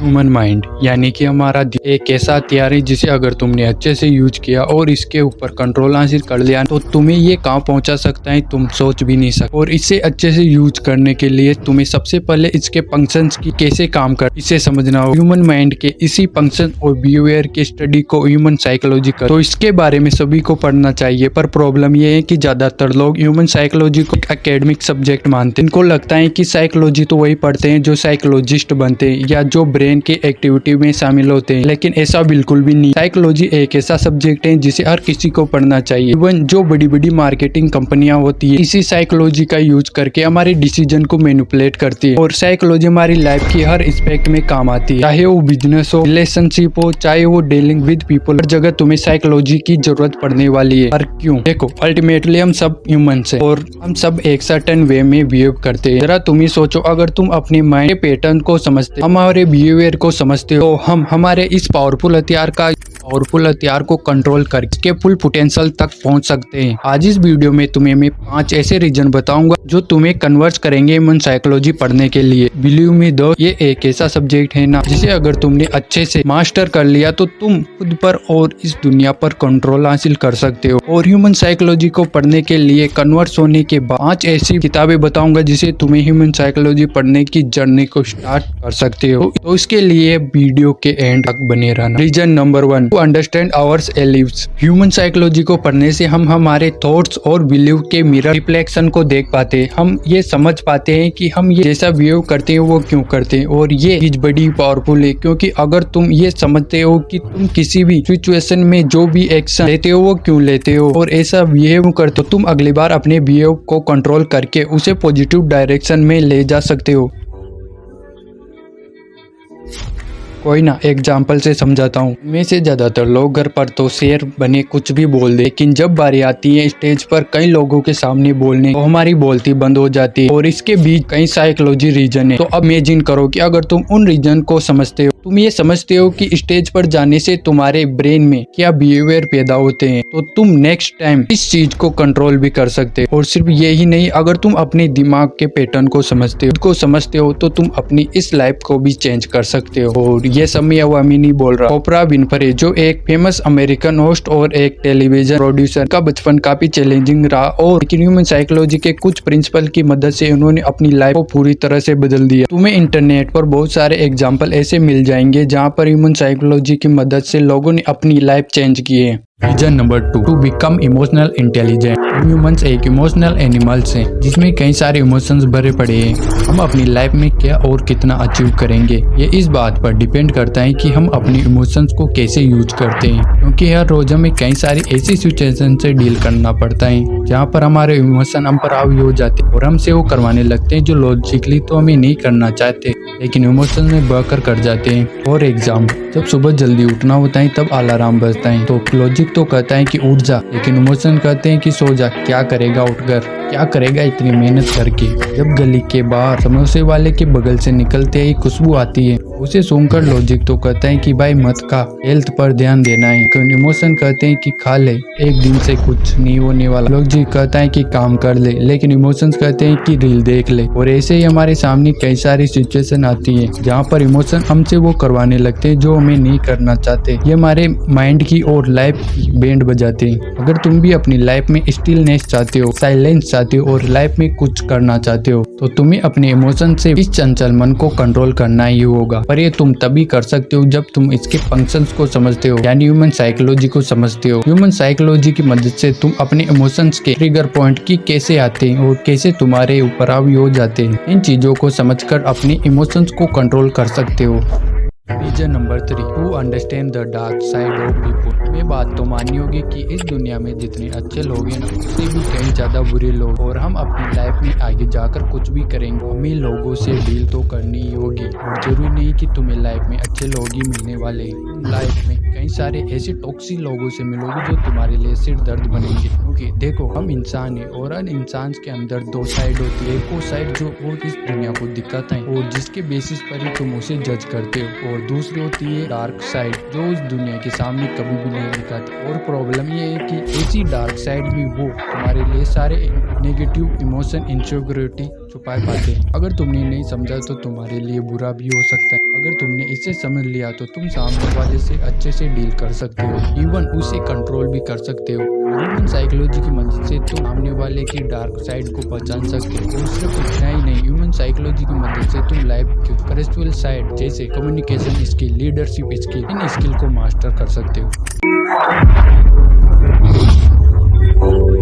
Human mind यानी कि हमारा एक ऐसा हथियार है जिसे अगर तुमने अच्छे से यूज किया और इसके ऊपर कंट्रोल हासिल कर लिया तो तुम्हें ये कहाँ पहुंचा सकता है तुम सोच भी नहीं सकते। और इसे अच्छे से यूज करने के लिए तुम्हें सबसे पहले इसके फंक्शंस की कैसे काम कर इसे समझना हो। ह्यूमन माइंड के इसी फंक्शन और बिहेवियर की स्टडी को ह्यूमन साइकोलॉजी कर, तो इसके बारे में सभी को पढ़ना चाहिए। पर प्रॉब्लम ये है कि ज्यादातर लोग ह्यूमन साइकोलॉजी को एक एकेडमिक सब्जेक्ट मानते हैं। इनको लगता है कि साइकोलॉजी तो वही पढ़ते हैं जो साइकोलॉजिस्ट बनते हैं या जो ब्रेन की एक्टिविटी में शामिल होते हैं, लेकिन ऐसा बिल्कुल भी नहीं। साइकोलॉजी एक ऐसा सब्जेक्ट है जिसे हर किसी को पढ़ना चाहिए। इवन जो बड़ी बड़ी मार्केटिंग कंपनियां होती है इसी साइकोलॉजी का यूज करके हमारे डिसीजन को मैनिपुलेट करती है। और साइकोलॉजी हमारी लाइफ की हर एस्पेक्ट में काम आती है, चाहे वो बिजनेस हो, रिलेशनशिप हो, चाहे वो डीलिंग विद पीपल। हर जगह तुम्हें साइकोलॉजी की जरूरत पड़ने वाली है। और क्यों? देखो, अल्टीमेटली हम सब ह्यूमंस हैं और हम सब एक सर्टेन वे में बिहेव करते हैं। जरा तुम ही सोचो, अगर तुम अपने माइंड के पैटर्न को समझते, हमारे बिहेवियर को समझते हो, हम हमारे इस पावरफुल हथियार को कंट्रोल करके फुल पोटेंशियल तक पहुंच सकते हैं। आज इस वीडियो में तुम्हें मैं 5 ऐसे रीजन बताऊंगा जो तुम्हें कन्वर्ट करेंगे ह्यूमन साइकोलॉजी पढ़ने के लिए। बिलीव मी दो, ये एक ऐसा सब्जेक्ट है ना जिसे अगर तुमने अच्छे से मास्टर कर लिया तो तुम खुद पर और इस दुनिया पर कंट्रोल हासिल कर सकते हो। और ह्यूमन साइकोलॉजी को पढ़ने के लिए कन्वर्ट होने के बाद 5 ऐसी किताबें बताऊंगा जिसे तुम्हें ह्यूमन साइकोलॉजी पढ़ने की जर्नी को स्टार्ट कर सकते हो। तो इसके लिए वीडियो के एंड तक बने रहना। Reason number 1, to understand ourselves. Human psychology को पढ़ने से हम हमारे थॉट्स और बिलीव के मिरर रिफ्लेक्शन को देख पाते हैं। हम ये समझ पाते हैं कि हम ये जैसा बिहेव करते हैं वो क्यों करते हैं। और ये चीज बड़ी पावरफुल है, क्योंकि अगर तुम ये समझते हो कि तुम किसी भी सिचुएशन में जो भी एक्शन लेते हो वो क्यों लेते हो और ऐसा बिहेव करते हो, तुम अगली बार अपने बिहेव को कंट्रोल करके उसे पॉजिटिव डायरेक्शन में ले जा सकते हो। कोई ना एग्जाम्पल से समझाता हूँ। में से ज्यादातर लोग घर पर तो शेर बने कुछ भी बोल दे, लेकिन जब बारी आती है स्टेज पर कई लोगों के सामने बोलने तो हमारी बोलती बंद हो जाती है। और इसके बीच कई साइकोलॉजी रीजन है। तो अब इमेजिन करो कि अगर तुम उन रीजन को समझते हो, तुम ये समझते हो कि स्टेज पर जाने से तुम्हारे ब्रेन में क्या बिहेवियर पैदा होते हैं, तो तुम नेक्स्ट टाइम इस चीज को कंट्रोल भी कर सकते हो। और सिर्फ यही नहीं, अगर तुम अपने दिमाग के पैटर्न को समझते हो तो तुम अपनी इस लाइफ को भी चेंज कर सकते हो। और ये सब मैं अवामी नहीं बोल रहा। ओपरा विनफ्रे जो एक फेमस अमेरिकन होस्ट और एक टेलीविजन प्रोड्यूसर का बचपन काफी चैलेंजिंग रहा, और लेकिन ह्यूमन साइकोलॉजी के कुछ प्रिंसिपल की मदद से उन्होंने अपनी लाइफ को पूरी तरह से बदल दिया। तुम्हें इंटरनेट पर बहुत सारे एग्जाम्पल ऐसे मिल जाएंगे जहाँ पर ह्यूमन साइकोलॉजी की मदद से लोगों ने अपनी लाइफ चेंज की है। Reason number 2, to become emotional intelligent. Humans एक इमोशनल एनिमल्स हैं जिसमें कई सारे इमोशंस भरे पड़े हैं। हम अपनी लाइफ में क्या और कितना अचीव करेंगे ये इस बात पर डिपेंड करता है कि हम अपने इमोशंस को कैसे यूज करते हैं, क्योंकि हर रोज हमें कई सारी ऐसी सिचुएशन से डील करना पड़ता है जहाँ पर हमारे इमोशन हम पर हावी हो जाते हैं और हमसे वो करवाने लगते हैं जो लॉजिकली तो हमें नहीं करना चाहते, लेकिन इमोशन में बहकर कर जाते हैं। फॉर एग्जाम्पल, जब सुबह जल्दी उठना होता है तब अलार्म बजता है तो लॉजिक तो कहता है कि उठ जा, लेकिन इमोशन कहते हैं कि सो जा, क्या करेगा उठकर, क्या करेगा इतनी मेहनत करके। जब गली के बाहर समोसे वाले के बगल से निकलते ही खुशबू आती है, उसे सुनकर लॉजिक तो कहता है कि भाई मत खा, हेल्थ पर ध्यान देना है। लेकिन इमोशन कहते हैं कि खा ले, एक दिन से कुछ नहीं होने वाला। लॉजिक कहता है कि काम कर ले, लेकिन इमोशंस कहते हैं कि रील देख ले। और ऐसे ही हमारे सामने कई सारी सिचुएशन आती है जहाँ पर इमोशन हमसे वो करवाने लगते हैं जो हमें नहीं करना चाहते। ये हमारे माइंड की और लाइफ की बैंड बजाते हैं। अगर तुम भी अपनी लाइफ में स्टिलनेस चाहते हो, साइलेंस चाहते हो और लाइफ में कुछ करना चाहते हो, तो तुम्हें अपने इमोशन से इस चंचल मन को कंट्रोल करना ही होगा। पर ये तुम तभी कर सकते हो जब तुम इसके फंक्शंस को समझते हो, यानी ह्यूमन साइकोलॉजी को समझते हो। ह्यूमन साइकोलॉजी की मदद से तुम अपने इमोशंस के ट्रिगर पॉइंट की कैसे आते हैं और कैसे तुम्हारे ऊपर हावी हो जाते हैं, इन चीजों को समझकर अपने इमोशंस को कंट्रोल कर सकते हो। Reason number 3, to understand the dark side of people. ये बात तो माननी होगी कि इस दुनिया में जितने अच्छे लोग हैं ना, उससे भी कई ज्यादा बुरे लोग, और हम अपनी लाइफ में आगे जाकर कुछ भी करेंगे हमें लोगों से डील तो करनी ही होगी। और जरूरी नहीं कि तुम्हें लाइफ में अच्छे लोग ही मिलने वाले हैं। लाइफ में कई सारे ऐसे टॉक्सिक लोगों से मिलोगे जो तुम्हारे लिए सिर दर्द बनेंगे। क्योंकि देखो, हम इंसान है और हर इंसान के अंदर 2 साइड होती है। एक वो साइड जो वो इस दुनिया को दिखाता है और जिसके बेसिस पर ही तुम उसे जज करते हो, और दूसरी होती है डार्क साइड जो उस दुनिया के सामने कभी भी नहीं दिखाती। और प्रॉब्लम ये है कि ऐसी डार्क साइड भी वो तुम्हारे लिए सारे नेगेटिव इमोशन, इनसिक्योरिटी छुपा पाते हैं। अगर तुमने नहीं समझा तो तुम्हारे लिए बुरा भी हो सकता है। अगर तुमने इस से समझ लिया तो तुम सामने वाले से अच्छे से डील कर सकते हो, इवन उसे कंट्रोल भी कर सकते हो। ह्यूमन साइकोलॉजी की मदद से तुम सामने वाले की डार्क साइड को पहचान सकते हो। और सिर्फ इतना ही नहीं, ह्यूमन साइकोलॉजी की मदद से तुम लाइफ की स्पिरिचुअल साइड जैसे कम्युनिकेशन स्किल, लीडरशिप स्किल, इन स्किल को मास्टर कर सकते हो।